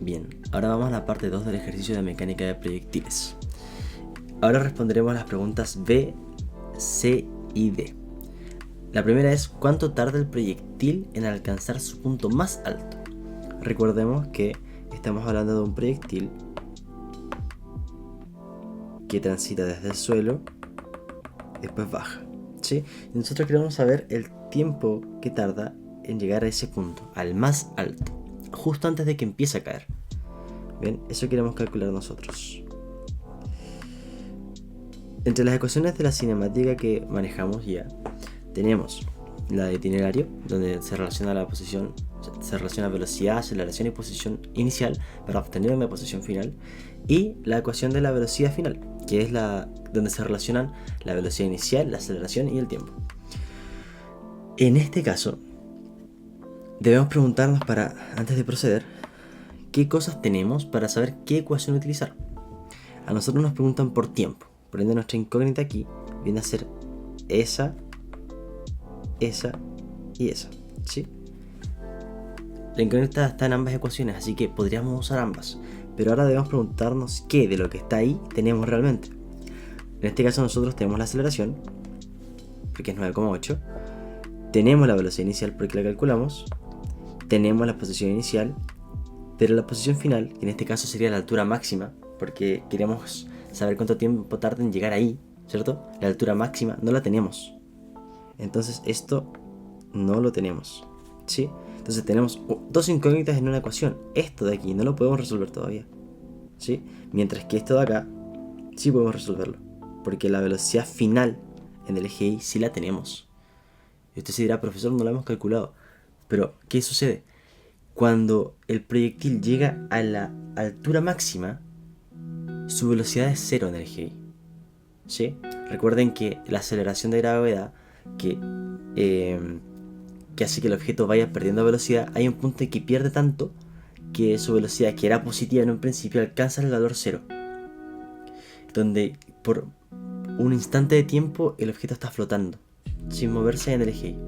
Bien, ahora vamos a la parte 2 del ejercicio de mecánica de proyectiles. Ahora responderemos las preguntas B, C y D. La primera es: ¿cuánto tarda el proyectil en alcanzar su punto más alto? Recordemos que estamos hablando de un proyectil que transita desde el suelo y después baja, ¿sí? Y nosotros queremos saber el tiempo que tarda en llegar a ese punto, al más alto, justo antes de que empiece a caer. Bien, eso queremos calcular nosotros. Entre las ecuaciones de la cinemática que manejamos ya, tenemos la de itinerario, donde se relaciona la posición, se relaciona velocidad, aceleración y posición inicial para obtener una posición final, y la ecuación de la velocidad final, que es la donde se relacionan la velocidad inicial, la aceleración y el tiempo. En este caso, debemos preguntarnos antes de proceder, ¿qué cosas tenemos para saber qué ecuación utilizar? A nosotros nos preguntan por tiempo, por ende nuestra incógnita aquí viene a ser esa y esa, ¿sí? La incógnita está en ambas ecuaciones, así que podríamos usar ambas, pero ahora debemos preguntarnos qué de lo que está ahí tenemos realmente. En este caso nosotros tenemos la aceleración, porque es 9,8, tenemos la velocidad inicial porque la calculamos, tenemos la posición inicial, pero la posición final, que en este caso sería la altura máxima, porque queremos saber cuánto tiempo tarda en llegar ahí, ¿cierto? La altura máxima no la tenemos. Entonces esto no lo tenemos, ¿sí? Entonces tenemos dos incógnitas en una ecuación. Esto de aquí no lo podemos resolver todavía, ¿sí? Mientras que esto de acá sí podemos resolverlo, porque la velocidad final en el eje Y sí la tenemos. Y usted se dirá: profesor, no la hemos calculado. Pero, ¿qué sucede? Cuando el proyectil llega a la altura máxima, su velocidad es 0 en el eje Y, ¿sí? Recuerden que la aceleración de gravedad que hace que el objeto vaya perdiendo velocidad, hay un punto en que pierde tanto que su velocidad, que era positiva en un principio, alcanza el valor 0, donde por un instante de tiempo el objeto está flotando sin moverse en el eje Y,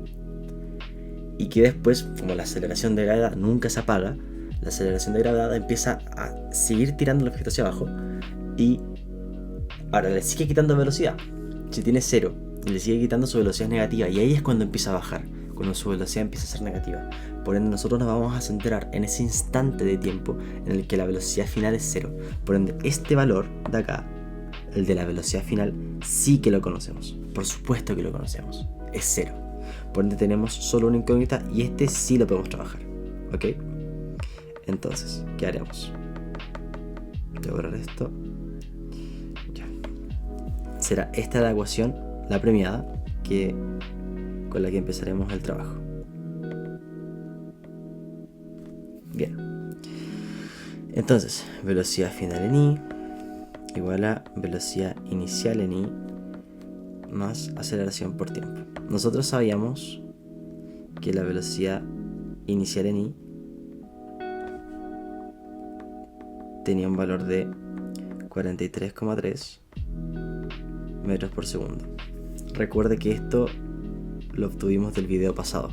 y que después, como la aceleración de gravedad nunca se apaga, la aceleración de gravedad empieza a seguir tirando el objeto hacia abajo y ahora le sigue quitando velocidad. Si tiene 0, le sigue quitando su velocidad negativa, y ahí es cuando empieza a bajar, cuando su velocidad empieza a ser negativa. Por ende, nosotros nos vamos a centrar en ese instante de tiempo en el que la velocidad final es 0. Por ende, este valor de acá, el de la velocidad final, sí que lo conocemos. Por supuesto que lo conocemos, es 0. Por ende tenemos solo una incógnita y este sí lo podemos trabajar, ¿ok? Entonces, ¿qué haremos? Voy a borrar esto. Ya. Será esta la ecuación, la premiada, con la que empezaremos el trabajo. Bien. Entonces, velocidad final en I igual a velocidad inicial en I más aceleración por tiempo. Nosotros sabíamos que la velocidad inicial en I tenía un valor de 43,3 metros por segundo. Recuerde que esto lo obtuvimos del video pasado.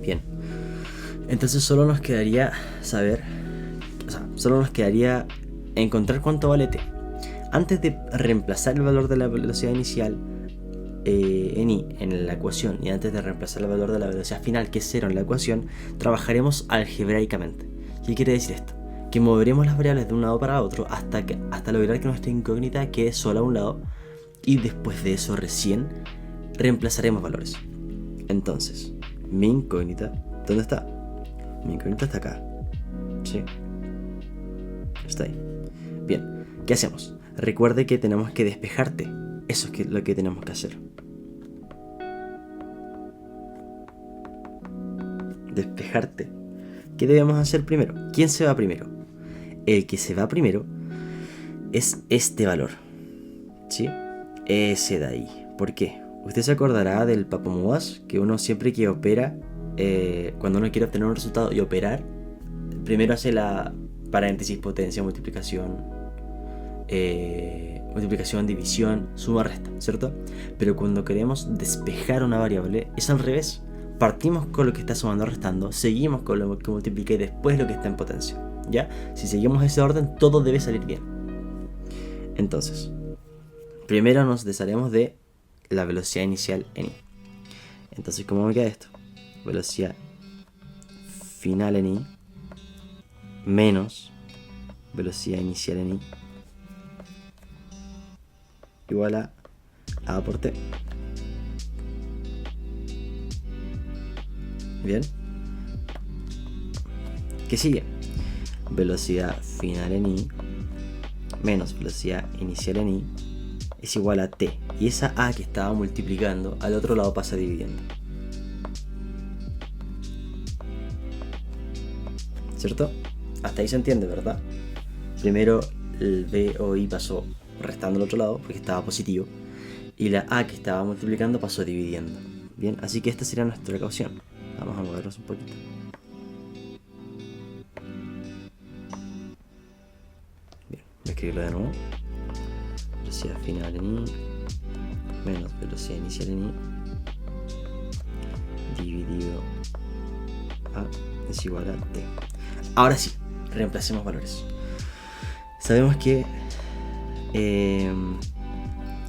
Bien, entonces solo nos quedaría encontrar cuánto vale t. Antes de reemplazar el valor de la velocidad inicial en I en la ecuación, y antes de reemplazar el valor de la velocidad final, que es 0, en la ecuación, trabajaremos algebraicamente. ¿Qué quiere decir esto? Que moveremos las variables de un lado para otro hasta lograr que nuestra incógnita quede sola a un lado, y después de eso recién reemplazaremos valores. Entonces, mi incógnita, ¿dónde está? Mi incógnita está acá, ¿sí? Está ahí. Bien, ¿qué hacemos? Recuerde que tenemos que despejarte. Eso es lo que tenemos que hacer. Despejarte. ¿Qué debemos hacer primero? ¿Quién se va primero? El que se va primero es este valor, ¿sí? Ese de ahí. ¿Por qué? Usted se acordará del papamuas, que uno siempre que opera, cuando uno quiere obtener un resultado y operar, primero hace la paréntesis, potencia, multiplicación, división, suma, resta, ¿cierto? Pero cuando queremos despejar una variable es al revés, partimos con lo que está sumando o restando, seguimos con lo que multiplica y después lo que está en potencia. ¿Ya? Si seguimos ese orden, todo debe salir bien. Entonces, primero nos desharemos de la velocidad inicial en i. Entonces, ¿cómo me queda esto? Velocidad final en i menos velocidad inicial en i igual a por t. Bien. ¿Qué sigue? Velocidad final en i menos velocidad inicial en i es igual a t. Y esa a que estaba multiplicando al otro lado pasa dividiendo. ¿Cierto? Hasta ahí se entiende, ¿verdad? Primero el b o i pasó restando al otro lado porque estaba positivo. Y la a que estaba multiplicando pasó dividiendo. Bien, así que esta sería nuestra ecuación. Vamos a movernos un poquito. Bien, voy a escribirlo de nuevo. Velocidad final en i menos velocidad inicial en i dividido a es igual a t. Ahora sí, reemplacemos valores. Sabemos que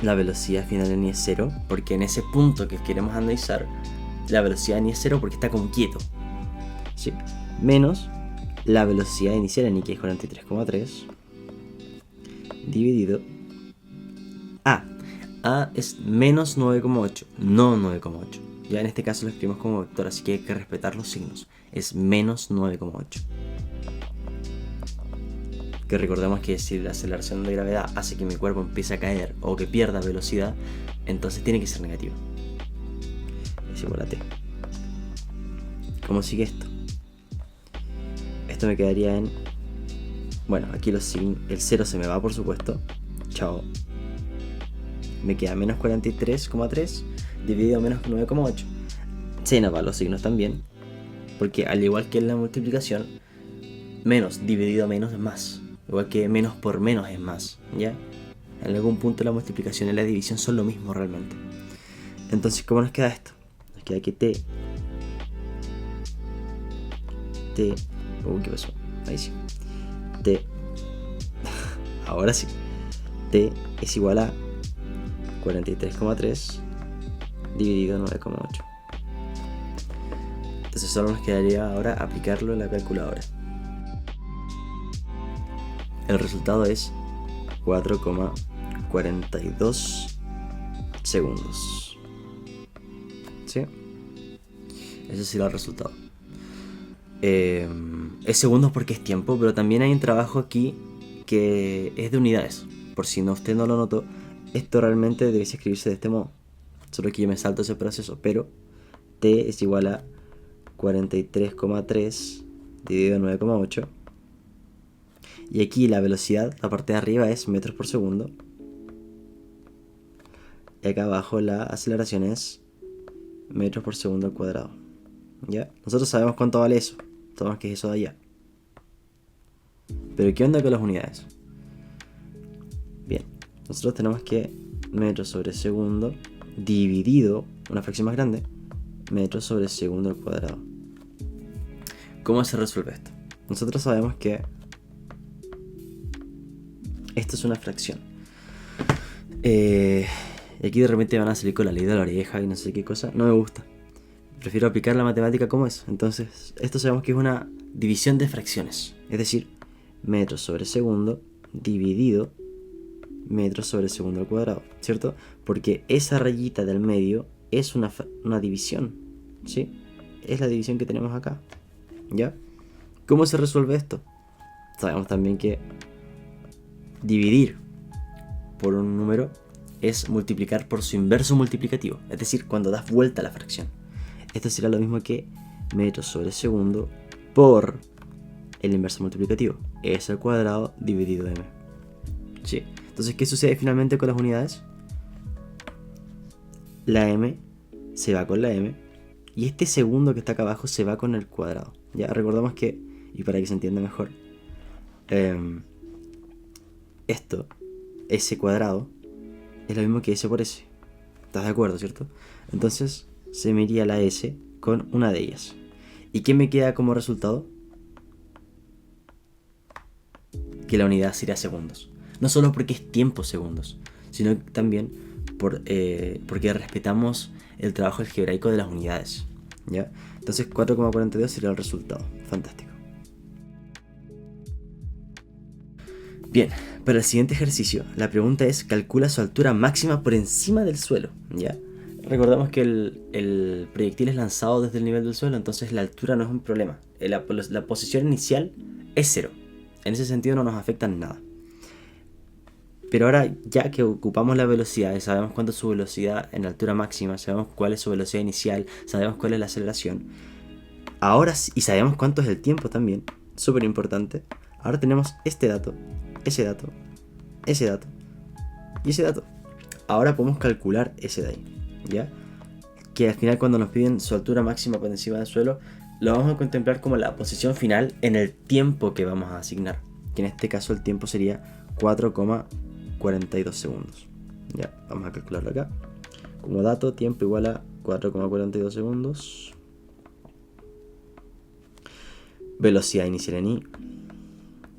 la velocidad final en i es 0, porque en ese punto que queremos analizar, la velocidad en i es 0 porque está como quieto. ¿Sí? Menos la velocidad inicial en i, que es 43,3, dividido a es menos 9,8, no 9,8. Ya en este caso lo escribimos como vector, así que hay que respetar los signos. Es menos 9,8. Que recordemos que si la aceleración de gravedad hace que mi cuerpo empiece a caer o que pierda velocidad, entonces tiene que ser negativo. Es igual a t. ¿Cómo sigue esto? Esto me quedaría en... Bueno, aquí el 0 se me va, por supuesto. Chao. Me queda menos 43,3 dividido menos 9,8. Se nos van los signos también, porque al igual que en la multiplicación, menos dividido menos es más. Igual que menos por menos es más, ¿ya? En algún punto la multiplicación y la división son lo mismo realmente. Entonces, ¿cómo nos queda esto? Nos queda que t... ¿qué pasó? Ahí sí. T... Ahora sí. T es igual a 43,3 dividido 9,8. Entonces solo nos quedaría ahora aplicarlo en la calculadora. El resultado es 4,42 segundos. ¿Sí? Ese será el resultado. Es segundos porque es tiempo, pero también hay un trabajo aquí que es de unidades. Por si usted no lo notó, esto realmente debería escribirse de este modo. Solo que yo me salto ese proceso, pero t es igual a 43,3 dividido 9,8. Y aquí la velocidad, la parte de arriba es metros por segundo. Y acá abajo la aceleración es metros por segundo al cuadrado. ¿Ya? Nosotros sabemos cuánto vale eso. Sabemos que es eso de allá. Pero ¿qué onda con las unidades? Bien, nosotros tenemos que metros sobre segundo dividido, una fracción más grande, metros sobre segundo al cuadrado. ¿Cómo se resuelve esto? Nosotros sabemos que esto es una fracción. Y aquí de repente van a salir con la ley de la oreja y no sé qué cosa. No me gusta. Prefiero aplicar la matemática como es. Entonces, esto sabemos que es una división de fracciones. Es decir, metros sobre segundo dividido metros sobre segundo al cuadrado. ¿Cierto? Porque esa rayita del medio es una división. ¿Sí? Es la división que tenemos acá. ¿Ya? ¿Cómo se resuelve esto? Sabemos también que dividir por un número es multiplicar por su inverso multiplicativo, es decir, cuando das vuelta a la fracción. Esto será lo mismo que metros sobre segundo por el inverso multiplicativo, s al cuadrado dividido m. ¿Sí? Entonces, ¿qué sucede finalmente con las unidades? La m se va con la m y este segundo que está acá abajo se va con el cuadrado. Ya recordamos que, y para que se entienda mejor, esto, s cuadrado, es lo mismo que s por s. ¿Estás de acuerdo, cierto? Entonces se me iría la s con una de ellas. ¿Y qué me queda como resultado? Que la unidad sería segundos. No solo porque es tiempo segundos, sino también porque respetamos el trabajo algebraico de las unidades, ¿ya? Entonces 4,42 sería el resultado. Fantástico. Bien, para el siguiente ejercicio, la pregunta es: calcula su altura máxima por encima del suelo, ¿ya? Recordamos que el proyectil es lanzado desde el nivel del suelo, entonces la altura no es un problema. La posición inicial es 0. En ese sentido no nos afecta en nada. Pero ahora, ya que ocupamos la velocidad y sabemos cuánto es su velocidad en altura máxima, sabemos cuál es su velocidad inicial, sabemos cuál es la aceleración, ahora y sabemos cuánto es el tiempo también, súper importante, ahora tenemos este dato, ese dato, ese dato y ese dato. Ahora podemos calcular ese de ahí, ¿ya? Que al final, cuando nos piden su altura máxima por encima del suelo, lo vamos a contemplar como la posición final en el tiempo que vamos a asignar, que en este caso el tiempo sería 4,42 segundos. Ya, vamos a calcularlo acá. Como dato, tiempo igual a 4,42 segundos. Velocidad inicial en I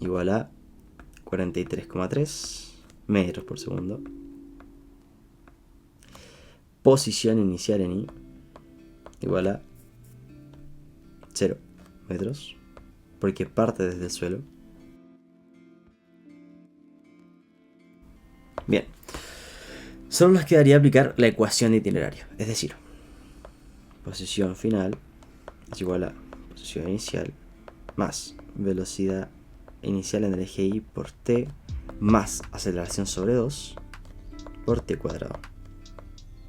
igual a 43,3 metros por segundo. Posición inicial en I igual a 0 metros, porque parte desde el suelo. Bien, solo nos quedaría aplicar la ecuación de itinerario, es decir, posición final es igual a posición inicial más velocidad inicial en el eje Y por t más aceleración sobre 2 por t cuadrado,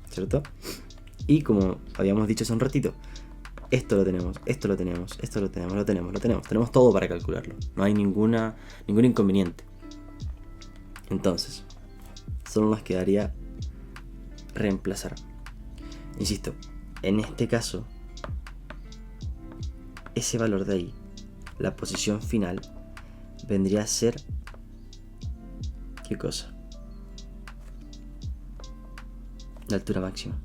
¿cierto? Y como habíamos dicho hace un ratito, esto lo tenemos, esto lo tenemos, esto lo tenemos, lo tenemos. Tenemos todo para calcularlo. No hay ningún inconveniente. Entonces, solo nos quedaría reemplazar. Insisto, en este caso, ese valor de ahí, la posición final, vendría a ser... ¿qué cosa? La altura máxima.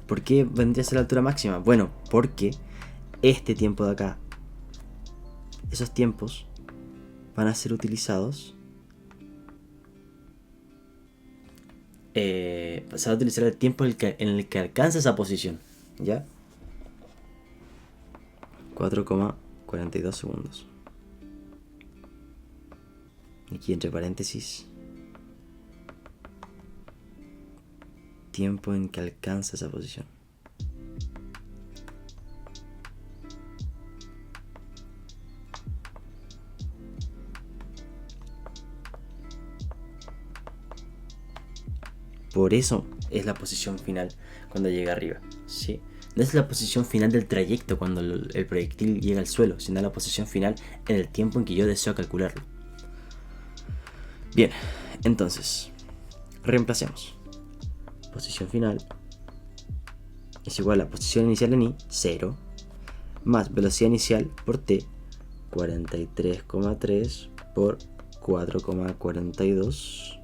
¿Por qué vendría a ser la altura máxima? Bueno, porque este tiempo de acá, esos tiempos van a ser utilizados. Se va a utilizar el tiempo en el que alcanza esa posición, ¿ya? 4,42 segundos. Aquí entre paréntesis, tiempo en que alcanza esa posición. Por eso es la posición final cuando llega arriba, ¿sí? No es la posición final del trayecto cuando el proyectil llega al suelo, sino la posición final en el tiempo en que yo deseo calcularlo. Bien, entonces, reemplacemos. Posición final es igual a posición inicial en I, 0, más velocidad inicial por t, 43,3 por 4,42,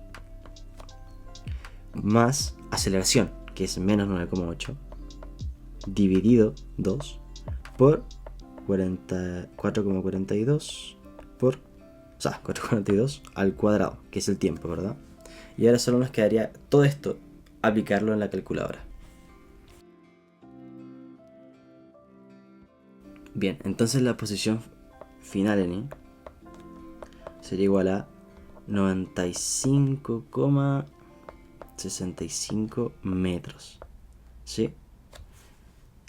más aceleración, que es menos 9,8, dividido 2 por 4,42 por... o sea, 4,42 al cuadrado, que es el tiempo, ¿verdad? Y ahora solo nos quedaría todo esto, aplicarlo en la calculadora. Bien, entonces la posición final en I sería igual a 95,65 metros, ¿sí?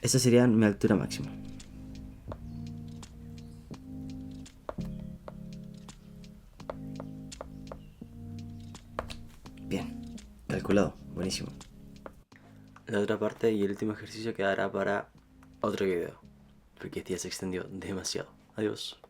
Esa sería mi altura máxima. Bien, calculado, buenísimo. La otra parte y el último ejercicio quedará para otro video, porque este ya se extendió demasiado. Adiós.